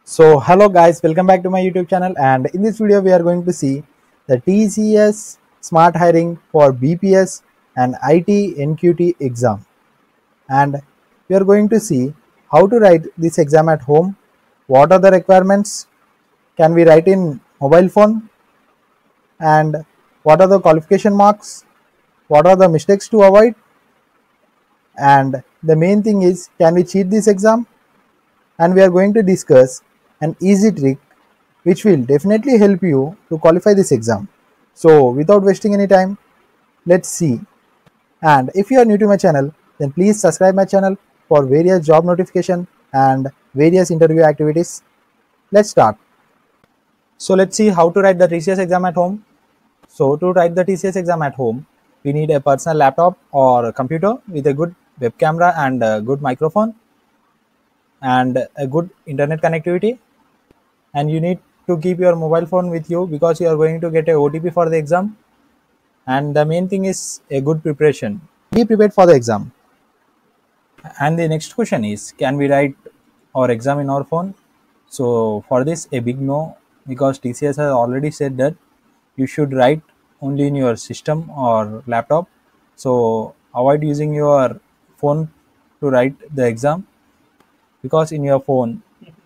So hello guys, welcome back to my YouTube channel, and in this video we are going to see the TCS Smart Hiring for BPS and IT NQT exam, and we are going to see how to write this exam at home, what are the requirements, can we write in mobile phone, and what are the qualification marks, what are the mistakes to avoid, and the main thing is, can we cheat this exam? And we are going to discuss an easy trick which will definitely help you to qualify this exam. So without wasting any time, let's see. And if you are new to my channel, then please subscribe my channel for various job notification and various interview activities. Let's start. So let's see how to write the TCS exam at home. So to write the TCS exam at home, we need a personal laptop or a computer with a good web camera and a good microphone and a good internet connectivity, and you need to keep your mobile phone with you because you are going to get a OTP for the exam. And the main thing is a good preparation. Be prepared for the exam. And the next question is, can we write our exam in our phone? So for this, a big no, because TCS has already said that you should write only in your system or laptop. So avoid using your phone to write the exam, because in your phone,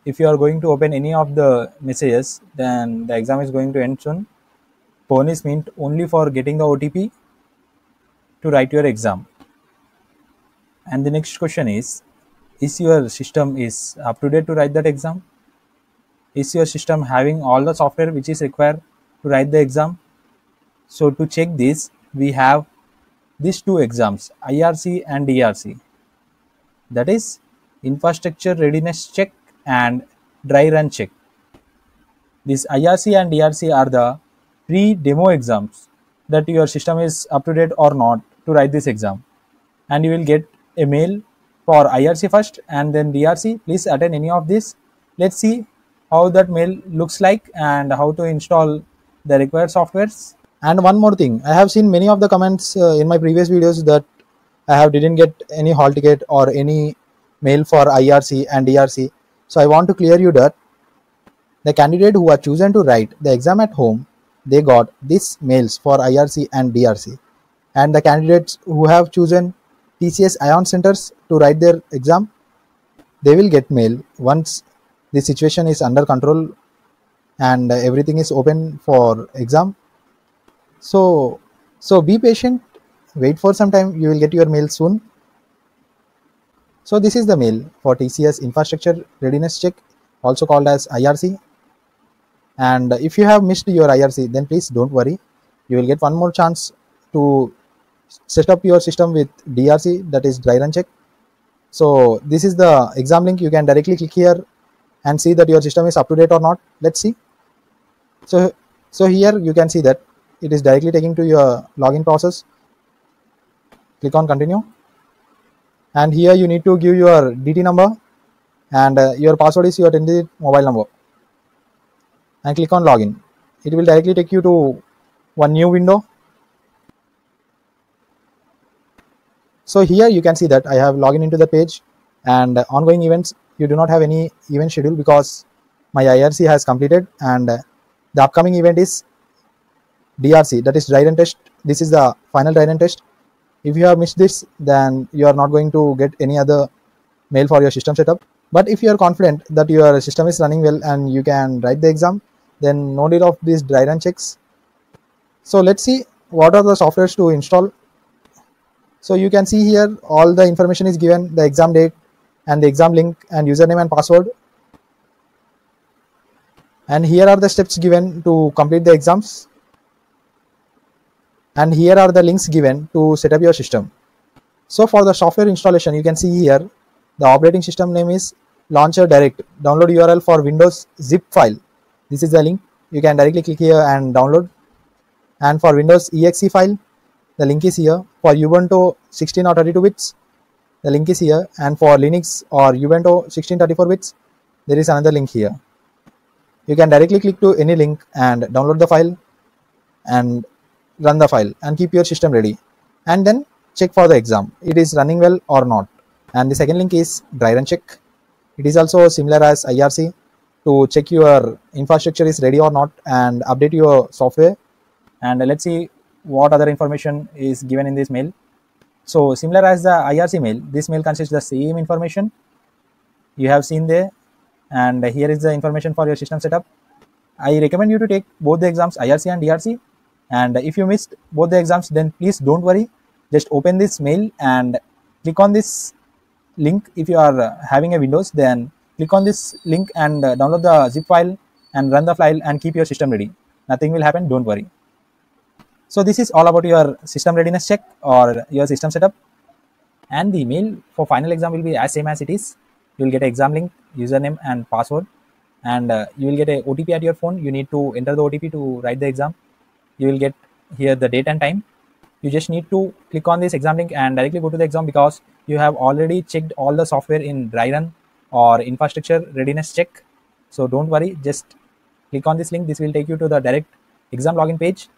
if you are going to open any of the messages, then the exam is going to end soon. Phone is meant only for getting the OTP to write your exam. And the next question is your system is up to date to write that exam? Is your system having all the software which is required to write the exam? So to check this, we have these two exams, IRC and DRC. That is infrastructure readiness check and dry run check. These IRC and DRC are the pre-demo exams that your system is up to date or not to write this exam. And you will get a mail for IRC first and then DRC. Please attend any of this. Let's see how that mail looks like and how to install the required softwares. And one more thing, I have seen many of the comments in my previous videos that didn't get any hall ticket or any mail for IRC and DRC. So I want to clear you that the candidate who are chosen to write the exam at home, they got these mails for IRC and DRC. And the candidates who have chosen TCS Ion Centers to write their exam, they will get mail once the situation is under control and everything is open for exam. So be patient, wait for some time, you will get your mail soon. So this is the mail for TCS Infrastructure Readiness Check, also called as IRC. And if you have missed your IRC, then please don't worry, you will get one more chance to set up your system with DRC, that is dry run check. So this is the exam link. You can directly click here and see that your system is up to date or not. Let's see. So here you can see that it is directly taking to your login process. Click on continue, and here you need to give your DT number, and your password is your 10-digit mobile number, and click on login. It will directly take you to one new window. So here you can see that I have logged into the page, and ongoing events, you do not have any event schedule because my IRC has completed, and the upcoming event is DRC, that is dry run test. This is the final dry run test. If you have missed this, then you are not going to get any other mail for your system setup. But if you are confident that your system is running well and you can write the exam, then no need of these dry run checks. So let's see what are the softwares to install. So you can see here all the information is given, the exam date and the exam link and username and password. And here are the steps given to complete the exams. And here are the links given to set up your system. So for the software installation, you can see here the operating system name is Launcher Direct. Download URL for Windows zip file. This is the link. You can directly click here and download. And for Windows exe file, the link is here. For Ubuntu 16 or 32 bits, the link is here. And for Linux or Ubuntu 1634 bits, there is another link here. You can directly click to any link and download the file and run the file and keep your system ready, and then check for the exam, it is running well or not. And the second link is dry run check. It is also similar as IRC. to check your infrastructure is ready or not and update your software. And let's see what other information is given in this mail. So similar as the IRC mail, this mail consists the same information you have seen there, and here is the information for your system setup. I recommend you to take both the exams, IRC and DRC, and if you missed both the exams, then please don't worry, just open this mail and click on this link. If you are having a Windows, then click on this link and download the zip file and run the file and keep your system ready. Nothing will happen, don't worry. So this is all about your system readiness check or your system setup, and the email for final exam will be as same as it is. You will get an exam link, username and password, and you will get a OTP at your phone. You need to enter the OTP to write the exam. You will get here the date and time. You just need to click on this exam link and directly go to the exam, because you have already checked all the software in dry run or infrastructure readiness check. So don't worry, just click on this link. This will take you to the direct exam login page,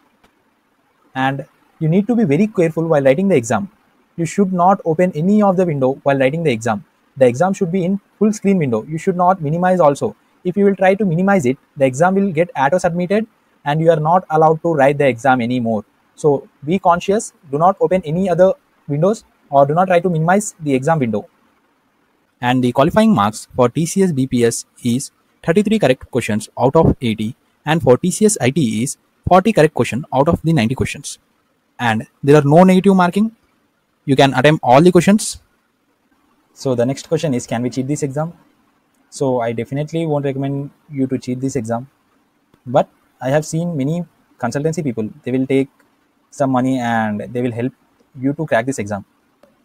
and you need to be very careful while writing the exam. You should not open any of the window while writing the exam. The exam should be in full screen window. You should not minimize also. If you will try to minimize it, the exam will get auto submitted and you are not allowed to write the exam anymore. So be conscious, do not open any other windows or do not try to minimize the exam window. And the qualifying marks for TCS BPS is 33 correct questions out of 80, and for TCS IT is 40 correct question out of the 90 questions. And there are no negative marking. You can attempt all the questions. So the next question is, can we cheat this exam? So I definitely won't recommend you to cheat this exam, but I have seen many consultancy people, they will take some money and they will help you to crack this exam.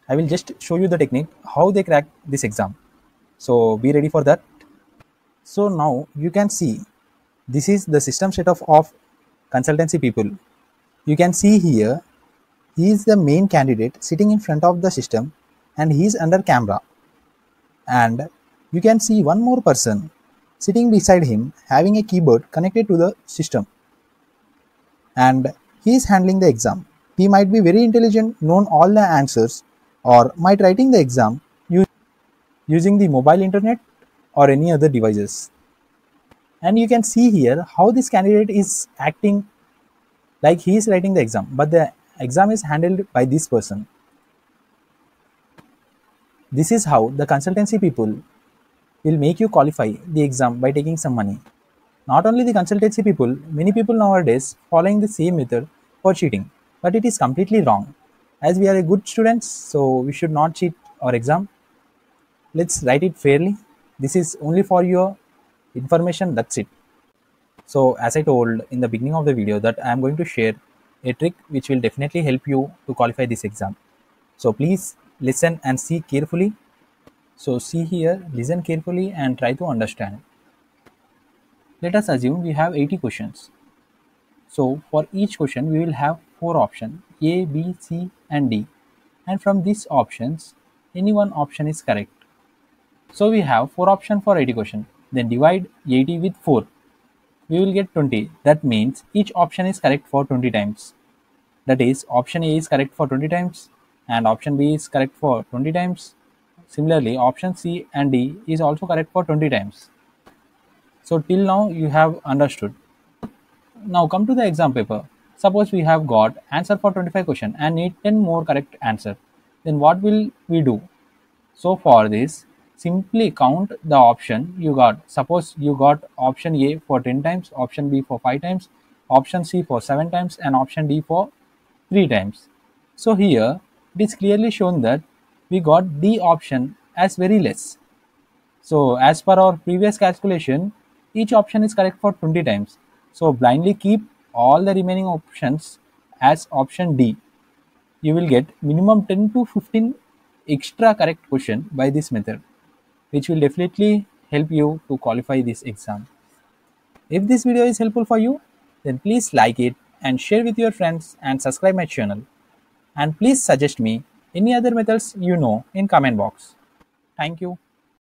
I will just show you the technique how they crack this exam. So be ready for that. So now you can see this is the system setup of consultancy people. You can see here he is the main candidate sitting in front of the system and he is under camera, and you can see one more person sitting beside him having a keyboard connected to the system, and he is handling the exam. He might be very intelligent, known all the answers, or might writing the exam using the mobile internet or any other devices. And you can see here how this candidate is acting like he is writing the exam, but the exam is handled by this person. This is how the consultancy people will make you qualify the exam by taking some money. Not only the consultancy people, many people nowadays following the same method for cheating, but it is completely wrong. As we are a good students, so we should not cheat our exam. Let's write it fairly. This is only for your information, that's it. So as I told in the beginning of the video that I am going to share a trick which will definitely help you to qualify this exam. So please listen and see carefully. So see here, listen carefully and try to understand. Let us assume we have 80 questions. So for each question we will have 4 options, A, B, C and D. And from these options, any one option is correct. So we have 4 options for 80 questions. Then divide 80 with 4. We will get 20. That means each option is correct for 20 times. That is, option A is correct for 20 times and option B is correct for 20 times. Similarly, option C and D is also correct for 20 times. So till now you have understood. Now come to the exam paper. Suppose we have got answer for 25 questions and need 10 more correct answer. Then what will we do? So for this, simply count the option you got. Suppose you got option A for 10 times, option B for 5 times, option C for 7 times and option D for 3 times. So here it is clearly shown that we got D option as very less. So as per our previous calculation, each option is correct for 20 times. So blindly keep all the remaining options as option D. You will get minimum 10 to 15 extra correct question by this method, which will definitely help you to qualify this exam. If this video is helpful for you, then please like it and share with your friends and subscribe my channel. And please suggest me any other methods you know in comment box. Thank you.